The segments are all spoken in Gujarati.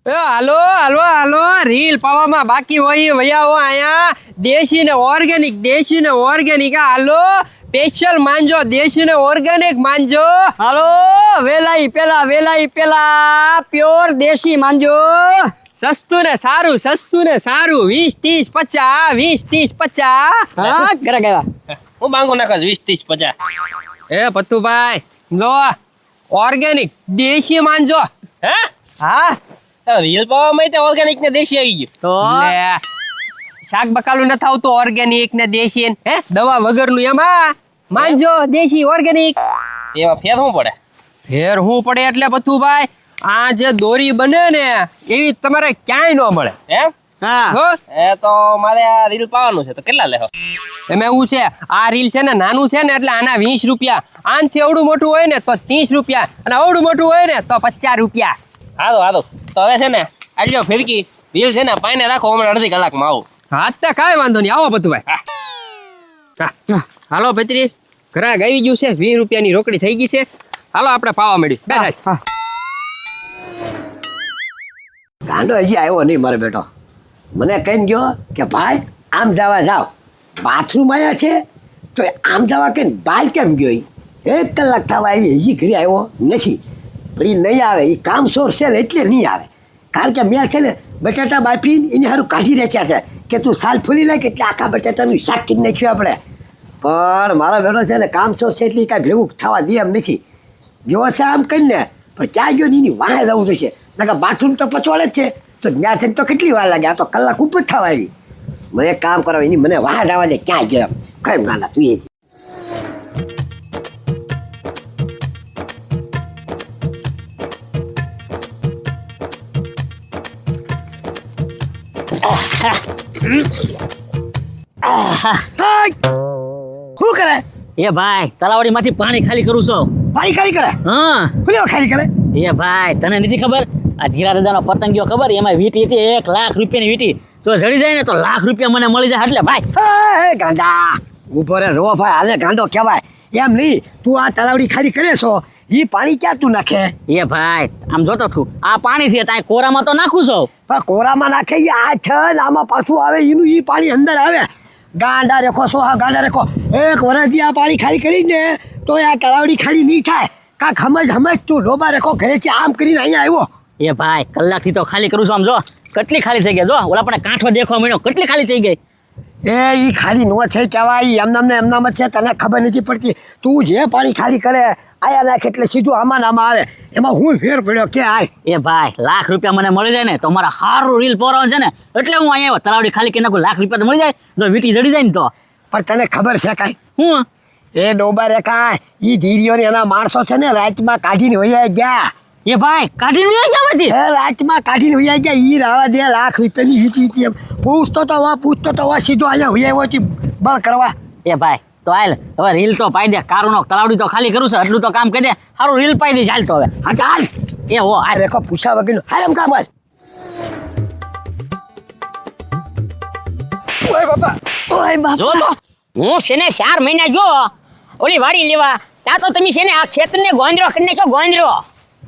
હાલો હાલો હાલો રીલ પાવામાં બાકી હોય વયાવો આયા દેશી ને ઓર્ગેનિક હાલો સ્પેશિયલ માંજો દેશી ને ઓર્ગેનિક માંજો હાલો વેલાઈ પેલા પ્યોર દેશી માંજો સસ્તું ને સારું 20-30-50 હા કરે ગયા હું માંગુ નાખો 20-30-50 એ પત્તુભાઈ જો ઓર્ગેનિક દેશી માંજો હે હા રીલ પાવામાં તે ઓર્ગેનિક ને દેશી આવી ગયું તો લે, શાક બકાલું નથી આવતું ઓર્ગેનિક ને દેશી ને, હે દવા વગરનું એમાં માંજો દેશી ઓર્ગેનિક એમાં ફેર શું પડે ફેર હું પડે એટલે પત્તુભાઈ આ જે દોરી બને ને એવી તમારે ક્યાંય ન મળે એમ હા હો એ તો મારે આ રીલ પાવાનું છે તો કેટલા લેહો એમાં એવું છે આ રીલ છે ને નાનું છે ને એટલે આના 20 રૂપિયા આનથી અવડું મોટું હોય ને તો 30 રૂપિયા અને અવડું મોટું હોય ને તો 50 રૂપિયા હાલો તો હવે છે ને આજો ફિરકી રીલ છે ને પાઈને રાખો હમણાં અડધી કલાકમાં આવું હા તો કાંઈ વાંધો નહીં આવો પત્તુભાઈ હા હાલો ભત્રી ઘરાક આવી ગયું છે 20 રૂપિયાની રોકડી થઈ ગઈ છે હાલો આપણે પાવા મળી બેઠા ગાંડો હજી આવ્યો નહીં મારો બેટો મને કહીને ગયો કે ભાઈ આમ જવા જાઓ બાથરૂમ આવ્યા છે તો આમ જવા કે બહાર કેમ ગયો ઈ? 1 કલાક થવા આવી હજી ઘરે આવ્યો નથી પણ એ નહીં આવે એ કામસોર છે ને એટલે નહીં આવે કારણ કે મેં છે ને બટાટા બાફીને એને સારું કાઢી રાખ્યા છે કે તું સાલ ફૂલી નાખ એટલે આખા બટાટાનું શાક કરી નાખ્યું આપણે પણ મારો બેટો છે ને કામસોર છે એટલે કાંઈ ભેગું થવા દે એમ નથી ગયો છે આમ કરીને પણ ક્યાં ગયો ને એની વાહે જવું જોઈશે નકર બાથરૂમ તો પચવાડે જ છે તો ત્યાં થઈને તો કેટલી વાર લાગે આ તો કલાક ઉપર થવા આવી મને એક કામ કરવા એની મને વાહ જવા દે ક્યાં ગયો એમ કેમ ગાંડા તું એ શું કરે એ ભાઈ તલાવડી માંથી પાણી ખાલી કરું છું પાણી ખાલી કરે હા ભૂલ્યો ખાલી કરે એ ભાઈ તને નથી ખબર આ ધીરા દાદાનો પતંગિયો ખબર એમાં વીટી હતી 1 લાખ રૂપિયાની વીટી જો જડી જાય ને તો લાખ રૂપિયા મને મળી જાય એટલે ભાઈ હે ગાંડા ઉભો રે જો ભાઈ આજે ગાંડો કહેવાય એમ નહીં તું આ તલાવડી ખાલી કરે છો એ પાણી ક્યાં તું નાખે એ ભાઈ આમ જોતો છું આ પાણી છે ત્યાં કોરામાં તો નાખું છું પણ કોરામાં નાખે એ આ છે ને આમાં પાછું આવે એનું એ પાણી અંદર આવે ગાંડા રેખો છો હા ગાંડા રેખો 1 વર્ષથી આ પાણી ખાલી કરી ને તો આ તલાવડી ખાલી નહીં થાય કાંક હમજ તું ડોબા રેખો ઘરેથી આમ કરીને અહીંયા આવ્યો એ ભાઈ કલાકથી તો ખાલી કરું છું આમ જો કેટલી ખાલી થઈ ગઈ જો ઓલા પણ કાંઠો દેખવા મળ્યો કેટલી ખાલી થઈ ગઈ એ ખાલી નો છે કહેવાય એમનામ ને એમનામ જ છે તને ખબર નથી પડતી તું જે પાણી ખાલી કરે આયા નાખ એટલે સીધું આમાં નામાં આવે એમાં હું ફેર પડ્યો કે હાય એ ભાઈ લાખ રૂપિયા મને મળી જાય ને તો મારા સારું રીલ પોરવાનું છે ને એટલે હું અહીંયા આવ્યો તલાવડી ખાલી કરી નાખું લાખ રૂપિયા તો મળી જાય જો વીટી જડી જાય ને તો પણ તને ખબર છે કાંઈ હું એ ડોબા રેખા એ ધીરીઓ ને એના માણસો છે ને રાતમાં કાઢીને વૈયા ગયા એ ભાઈ કાઢીને લઈ જવાથી એ રાતમાં કાઢીને વૈયા ગયા ઈ રાવા દે લાખ રૂપિયાની વીટી એમ પૂછતો તો સીધો અહીંયા વૈયા હોતી બળ કરવા એ ભાઈ તો હાલ હવે રીલ તો પાઈ દે કારુનો તલાવડી તો ખાલી કરું છું એટલું તો કામ કરી દે સારું રીલ પાઈ દે ચાલ તો હવે હા ચાલ એ હો આ રેખો પૂછા વગરનું હારેમ કામ બસ ઓય બાપા જો તો હું છે ને 4 મહિના જો ઓલી વાડી લેવા ત્યાં તો તમે છે ને આ ખેતરને ગોંદરો કરી નાખ્યો ગોંદરો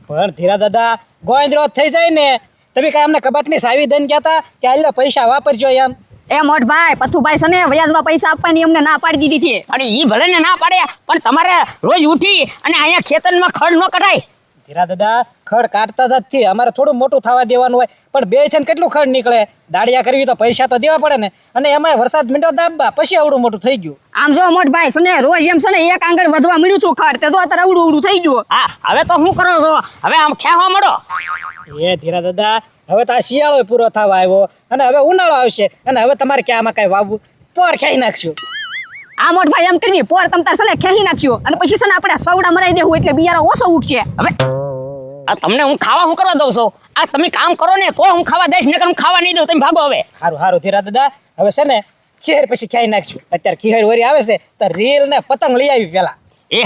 પણ ધીરા દાદા ગોંદરો થઈ જાય ને તમે કાંઈ અમને કબાટની સાવી દઈને કહેતા કે આટલા પૈસા વાપરજો એમ એ મોટભાઈ પથુભાઈ છે ને વ્યાજમાં પૈસા આપવાની અમને ના પાડી દીધી છે અરે ઈ ભલે ને ના પાડે પણ તમારે રોજ ઉઠી અને અહીંયા ખેતરમાં ખડ ન કઢાય ધીરા દાદા ખડ કાઢતા જ નથી અમારે થોડું મોટું થવા દેવાનું હોય પણ બે છે ને કેટલું ખડ નીકળે દાડિયા કરવી તો પૈસા તો દેવા પડે ને અને એમાંય વરસાદ મીંડો દાબવા પછી આવડું મોટું થઈ ગયું આમ જો મોટભાઈ છે ને રોજ એમ છે ને એક આંગળ વધવા મળ્યું હતું ખડ તે તો અત્યારે અવડું થઈ ગયું હા હવે તો શું કરો છો હવે આમ ખ્યાવા મળો એ ધીરા દાદા હવે તો આ શિયાળો પૂરો થવા આવ્યો અને હવે ઉનાળો આવશે અને હવે તમારે ક્યાં આમાં કાંઈ વાવવું પોર ખાઈ નાખશું આ મોટભાઈ એમ કરવી પોર તમ તાર સલે ખેહી નાખ્યો અને પછી છે ને આપણે સવડા મરાઈ દેવું એટલે બિયારો ઓછો ઉગશે હવે આ તમને હું ખાવા હું કરવા દઉં છું આ તમે કામ કરો ને તો હું ખાવા દઈશ નકર હું ખાવા નહીં દઉં તમે ભાગો હવે સારું ધીરા દાદા હવે છે ને ખીર પછી ખાઈ નાખશું અત્યારે ખીર વરી આવે છે તો રીલ ને પતંગ લઈ આવી પેલા એ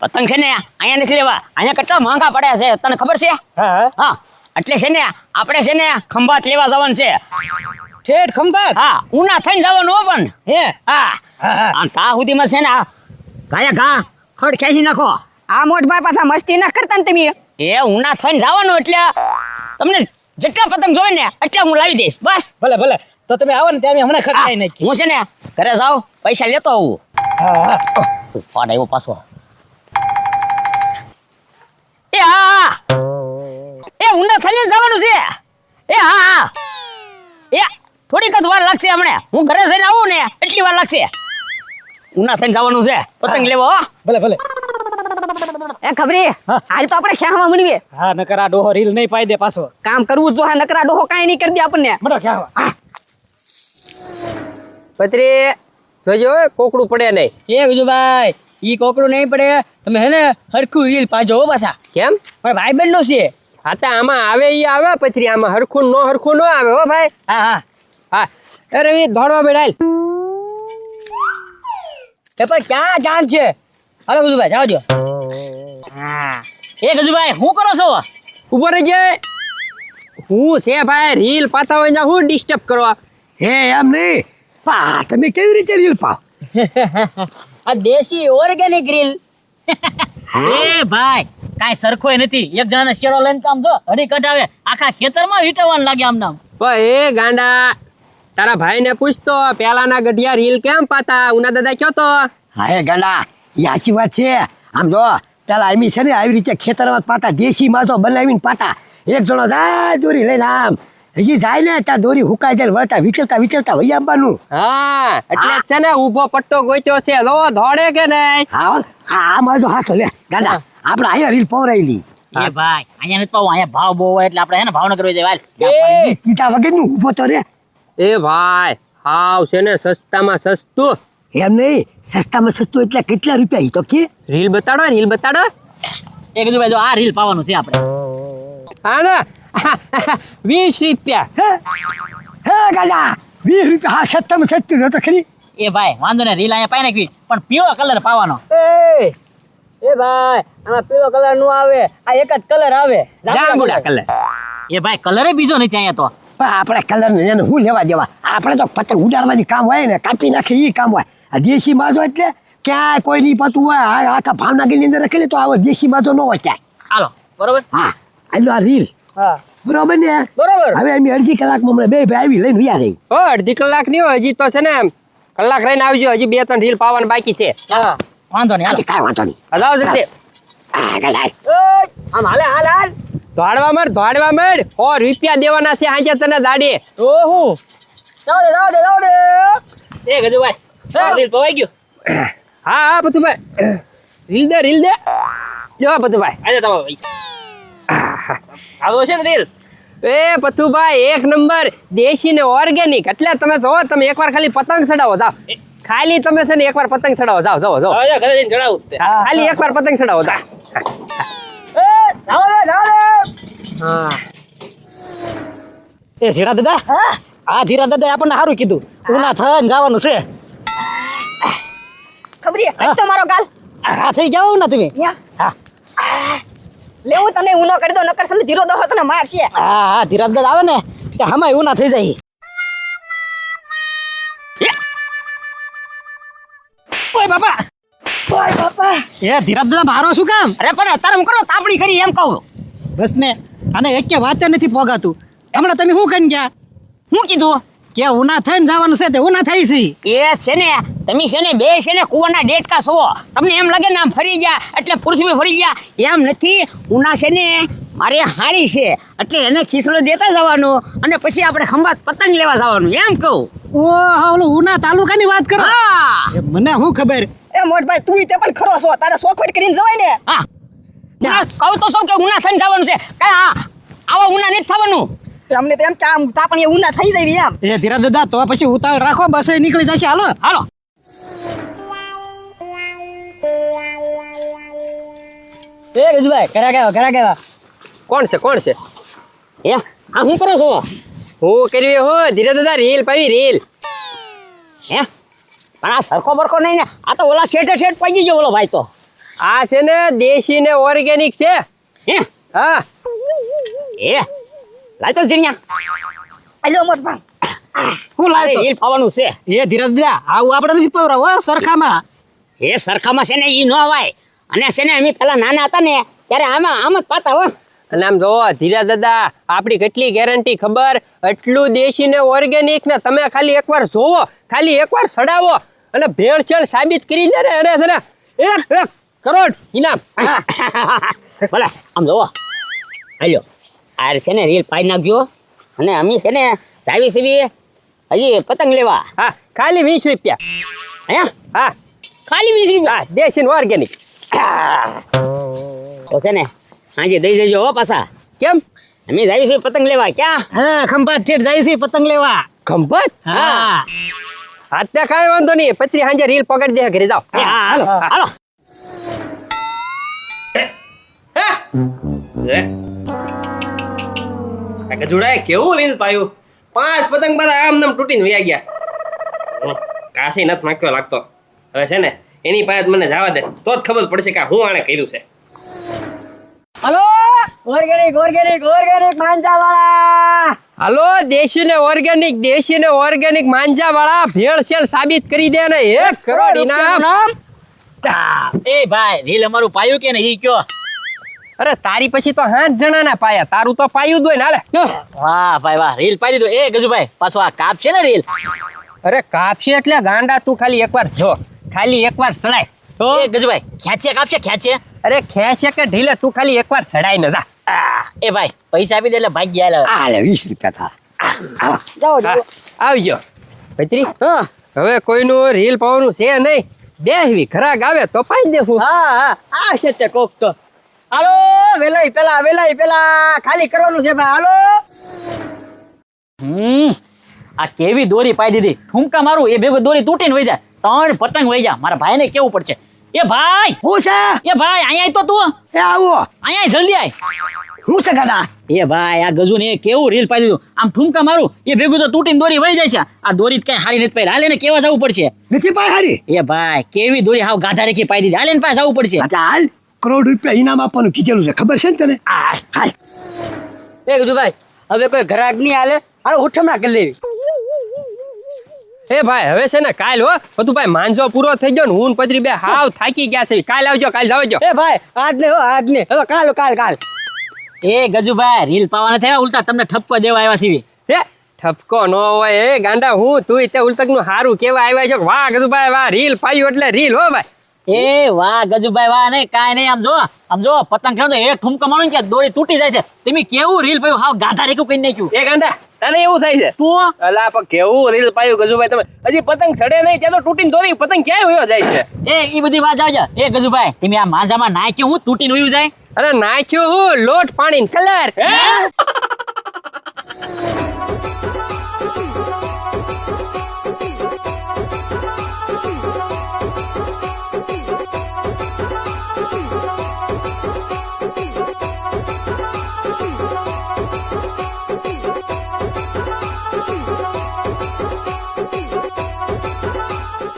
પતંગ છે ને અહીંયા નથી લેવા અહીંયા કેટલા મોંઘા પડ્યા છે તને ખબર છે હા હા એટલે છે ને આપણે છે ને ખંભાત લેવા જવાનું છે ઠેઠ ખંભાત હા ઉના થઈને જવાનું હો પણ હે હા અને તા સુધીમાં છે ને ઘા ખડ ખેંચી નાખો આ મોટભાઈ પાછા મસ્તી ના કરતા ને તમે એ ઉના થઈને જવાનું એટલે તમને જેટલા પતંગ જોવે ને એટલા હું લાવી દઈશ બસ. ભલે ભલે તો તમે આવો ને ત્યાં અમે હમણાં ખર્ચાઈ નાખી. હું છે ને ઘરે જાઉં પૈસા લેતો આવું. ફોન આવ્યો પાછો. એ હા એ ઊંડા થઈને જવાનું છે. એ હા એ થોડીક જ વાર લાગશે હમણાં. હું ઘરે જઈને આવું ને એટલી વાર લાગશે. ઊંડા થઈને જવાનું છે પતંગ લેવો. હો ભલે ભલે. એ ખબરી આજે તો આપણે ખ્યામાં મળીએ. હા નકર આ ડોહો રીલ નહીં પાઈ દે પાછો. કામ કરવું જો હા નકરા ડોહો કાંઈ નહીં કરી દે આપણને. મળો ખ્યાવા. પત્રી જોજો કોકડું પડે નહીં. એ વિજુભાઈ ઈ કોકડું નહીં પડે. તમે હે ને હરખું રીલ પાજો હો પાછા. કેમ? પણ ભાઈ બહેન નો છે. હા તો આમાં આવે ઈ આવે પત્રી, આમાં હરખું ન આવે હો ભાઈ. હા હા હા અરે રવિ દોડવા બેડાલ. એ પણ ક્યાં જાન છે? હાલો ગજુભાઈ જાઓ જો. હા એ ગજુભાઈ શું કરો છો? ઉભો રહેજે. હું છે ભાઈ રીલ પાતા હોય ને હું ડિસ્ટર્બ કરવા. હે એમ નહીં પા તમે કેવી રીતે રીલ પાવ? આ દેશી ઓર્ગેનિક રીલ. એ ભાઈ કાઈ સરખોય નથી. એક જણાને શેરો લઈને કામ જો હરી કઢાવે આખા ખેતરમાં વીટવાનું લાગે આમ નામ. પણ એ ગાંડા તારા ભાઈને પૂછતો પેલાના ગઢિયા રીલ કેમ પાતા? ઉના દાદા કયો તો. હા એ ગાંડા એ સાચી વાત છે. આમ જો પેલા એમી છે ને આવી રીતે ખેતરમાં પાતા દેશી માં તો બનાવીને પાતા. એક જણો જાય દોરી લઈને આમ હજી જાય ને ત્યાં દોરી હુકાઈ જાય વળતા વિચરતા વહી આવવાનું. હા એટલે જ છે ને ઊભો પટ્ટો ગોત્યો છે. લો ધોડે કે નહીં? હા આમાં જો હાથો લે ગાંડા આપણે અહીંયા રીલ પવરાયેલી. એ ભાઈ અહીંયા નથી પાવું. અહીંયા ભાવ બહુ હોય એટલે આપણે હે ને ભાવનગર વઈ જાય. કીધા વગર નું ઊભો તો રે. એ ભાઈ હાવ છે ને સસ્તામાં સસ્તું. એમ નહીં સસ્તામાં સસ્તું એટલે કેટલા રૂપિયા ઈ તો કે રીલ બતાડો રીલ બતાડો. એ ગજુભાઈ જો આ રીલ પાવાનું છે આપણે. હા ને 20 રૂપિયા. હે ગાંડા 20 રૂપિયા હા સસ્તામાં સસ્તું જો તો ખરી. એ ભાઈ વાંધો ને રીલ અહીંયા પાઈ નાખવી પણ પીળો કલર પાવાનો. એ ભાઈ આમાં પીળો કલર નું આવે. આ એક જ કલર આવે. જાંબુડા કલર. એ ભાઈ કલરે બીજો નથી અહીંયા તો. પણ આપણે કલર ને એને શું લેવા દેવા? આપણે તો પતંગ ઉડાડવાની કામ હોય ને કાપી નાખે એ કામ હોય. આ દેશી માજો એટલે ક્યાંય કોઈ નહીં પતું હોય. આખા ભાવનગરની અંદર રાખેલી તો આવો દેશી માજો ન હોય ક્યાંય. હાલો બરોબર. હા આટલું આ રીલ હા બરોબર ને? બરોબર. હવે એમ અડધી કલાકમાં હમણાં બે ભાઈ આવી લઈને વ્યા રહી. ઓ અડધી કલાક નહીં હોય હજી તો છે ને કલાક રહીને આવજો. હજી 2-3 રીલ પાવાનું બાકી છે. હા વાંધો નહીં. આજે કાંઈ વાંધો નહીં. હલાવ જલ્દી. હા ગાંડા આમ હાલે હાલ હાલ. દોડવા માંડ 100 રૂપિયા દેવાના છે આજે તને દાડી. ઓહો જાવ દે. એ ગજુભાઈ રીલ પવાઈ ગયું. હા હા પતુભાઈ રીલ દે જો પતુભાઈ. આજે તમારો પૈસા આવો છે ને રીલ. એ પતુભાઈ 1 નંબર દેશી ને ઓર્ગેનિક. એટલે તમે જો તમે એકવાર ખાલી પતંગ ચડાવો જાવ. ખાલી તમે છે ને એકવાર પતંગ ચડાવો જાવ જો હવે ઘરે જઈને ચડાવું તે. ખાલી એકવાર પતંગ ચડાવો જાવ. હા એ ધીરા દાદા આ ધીરા દાદા આપણને સારું કીધું. ઉના થઈને જવાનું છે. ખબરી આજ તો મારો ગાલ આ થઈ જાવ ને તમે. યા. લેવું તને ઊનો કરી દો નકર સમજ ધીરો દો તને મારશે. હા ધીરા દાદા આવે ને તે હમાય ઉના થઈ જાય. ઓય બાપા એ ધીરા દાદા મારો શું કામ? અરે પણ અત્યારે હું કરો તાપણી કરી એમ કહું. બસ ને આને એક વાત નથી પોગાતું. હમણાં તમે શું કરીને ગયા? હું કીધું કે ઉના થઈને જવાનું છે તે ઉના થઈ છે. એ છે ને તમે છે ને બે છે ને કુવાના ડેટકા છો. તમને એમ લાગે ને આમ ફરી ગયા એટલે પૃથ્વી ફરી ગયા એમ નથી. ઉના છે ને મારે હાળી છે એટલે એને ખીસડો દેતા જવાનું અને પછી આપણે ખંભાત પતંગ લેવા જવાનું એમ કહું. ઓહો ઓલો ઉના તાલુકાની વાત કરો. હા એ મને શું ખબર. એ મોટભાઈ તું તે પણ ખરો છો. તારે સોખવટ કરીને જવાય ને. હા કહું તો સૌ કે ઉના થઈને જવાનું છે. કઈ હા આવા ઉના નથી થવાનું. તે અમને તો એમ કે આમ તાપણી ઊના થઈ જાય એમ. એ ધીરા દાદા તો પછી ઉતાવળ રાખો બસ એ નીકળી જશે. હાલો હાલો. એ રજુભાઈ ઘરા ગયા. કોણ છે એ આ શું કરો છો? હું કરવી હું ધીરે દાદા રીલ પાવી રીલ. હે પણ આ સરખો બરખો નહીં ને. આ તો ઓલા શેઠ પડી ગયો ઓલો ભાઈ તો. આ છે ને દેશી ને ઓર્ગેનિક છે. હે હા એ લાય તો જીણ્યા. આલ્યો મોટભાઈ. હું લાવ્યો રીલ પાવાનું છે. એ ધીરા દાદા આવું આપણે નથી પવરાવો સરખામાં. એ સરખામાં છે ને ઈ ન અવાય. અને છે ને અમે પેલા નાના હતા ને ત્યારે આમ જ પાતા હો. અને આમ જોવો ધીરા દાદા આપણી કેટલી ગેરંટી ખબર, એટલું દેશી ને ઓર્ગેનિક ને તમે ખાલી એકવાર જોવો, ખાલી એકવાર સડાવો અને ભેળસેળ સાબિત કરી દે ને એને છે ને 1 કરોડ ઇનામ. ભલે આમ જોવો હાલ્યો આ છે ને રીલ પાઈ નાખજો અને અમે છે ને જાવી સીવી હજી પતંગ લેવા. હા ખાલી 20 રૂપિયા. અહીંયા હા ખાલી 20 રૂપિયા. હા દેશી ને ઓર્ગેનિક. તો છે ને હાજી દઈ દેજો હો પાછા. કેમ અમે જાવી સીવી પતંગ લેવા. ક્યાં? હા ખંભાત છેટ જાય છે પતંગ લેવા. ખંભાત? હા હાથને કાંઈ વાંધો નહીં, પત્રી સાંજે રીલ પકડી દે ઘરે જાઓ. હાલો હાલો. આ ગજુડાએ કેવું રીલ પાયું, 5 પતંગ મારા આમ નામ તૂટીને વયા ગયા. કાશી નથી નાખ્યો લાગતો. હવે છે ને એની પાસે મને જવા દે તો જ ખબર પડશે કે હું આણે કર્યું છે. હલો ઓર્ગેનિક ઓર્ગેનિક ઓર્ગેનિક માંજા વાળા. હાલો દેશી ને ઓર્ગેનિક માંજા વાળા ભેળસેળ સાબિત કરી દે ને 1 કરોડ ઇનામ. એ ભાઈ રીલ અમારું પાયું કે નહીં કયો? અરે તારી પછી તો 8 જણાના પાયા, તારું તો પાયું જ હોય ને. હાલે વાહ ભાઈ વાહ રીલ પાઈ દીધું. એ ગજુભાઈ પાછો આ કાપ છે ને રીલ. અરે કાપશે એટલે ગાંડા, તું ખાલી એકવાર જો, ખાલી એકવાર સડાય. એ ગજુભાઈ ખેંચે કાપશે ખેંચે. અરે ખેંચે કે ઢીલે, તું ખાલી એકવાર સડાય ને જા. એ ભાઈ પૈસા આપી દે એટલે ભાગી ગયા. આ લે 20 રૂપિયા થા. જાઓ હા, આવજો ભત્રી. હવે કોઈનું રીલ પાવાનું છે નહીં, બેહવી ઘરાક આવે તો પાઈ દેવું. હા હા આ છે તે કોક તો. હાલો વેલાઈ પેલા ખાલી કરવાનું છે ભાઈ. હાલો આ કેવી દોરી પાઈ દીધી. ઠુમકા મારું એ ભેગો દોરી તૂટીને વહી જાય. 3 પતંગ વહી જાય. મારા ભાઈને કેવું પડશે. એ ભાઈ હું છે એ ભાઈ અહીંયા આય તો તું એ આવો અહીંયા જલ્દી આય. હું છે ગાડા એ ભાઈ આ ગજુ ને કેવું રીલ પાઈ દીધું. આમ ઠુમકા મારું એ ભેગું તો તૂટીને દોરી વહી જાય છે. આ દોરી કઈ હારી નથી પાઈ. હાલે ને કેવા જવું પડશે. નથી પાય હારી. એ ભાઈ કેવી દોરી હાવ ગાધા રેખી પાઈ દીધી. હાલે ને પાસે જવું પડશે. અચ્છા હાલ કરોડ રૂપિયા ઇનામ આપવાનું કીધેલું છે, ખબર છે ને તને? હાલ એ ગજુ ભાઈ હવે કોઈ ઘરાક નહીં હાલે. હાલો ઉઠમણા કરી લેવી. એ ભાઈ હવે છે ને કાલ હો બધું ભાઈ માંજો પૂરો થઈ ગયો ને હું ને પત્રી બે હાવ થાકી ગયા છે. કાલ આવજો, કાલ જાવજો. એ ભાઈ આજ ને હવે કાલ. એ ગજુભાઈ રીલ પાવાના થયા ઉલટા તમને ઠપકો દેવા આવ્યા છીએ. હે ઠપકો ન હોય એ ગાંડા, હું તું તે ઉલતક નું હારું કેવા આવ્યા છો. વાહ ગજુભાઈ વાહ, રીલ પાયું એટલે રીલ હો ભાઈ. એ વાહ ગજુભાઈ વાહ નહીં કાંઈ નહીં. આમ જો પતંગ ખેડો એ ઠુમકો મારો ને કે દોરી તૂટી જાય છે. તમે કેવું રીલ પાયું હાવ ગાધા રેખું કઈ નાખ્યું. એ ગાંડા તને એવું થાય છે? તું અલા પણ કેવું રીલ પાયું ગજુભાઈ તમે. હજી પતંગ ચડે નહીં ત્યાં તો તૂટીને દોરી પતંગ ક્યાંય વયો જાય છે. એ બધી વાત આવજો. એ ગજુભાઈ તમે આ માંજામાં નાખ્યું હું તૂટીને વયું જાય. અરે નાખ્યું હું લોટ પાણી કલર.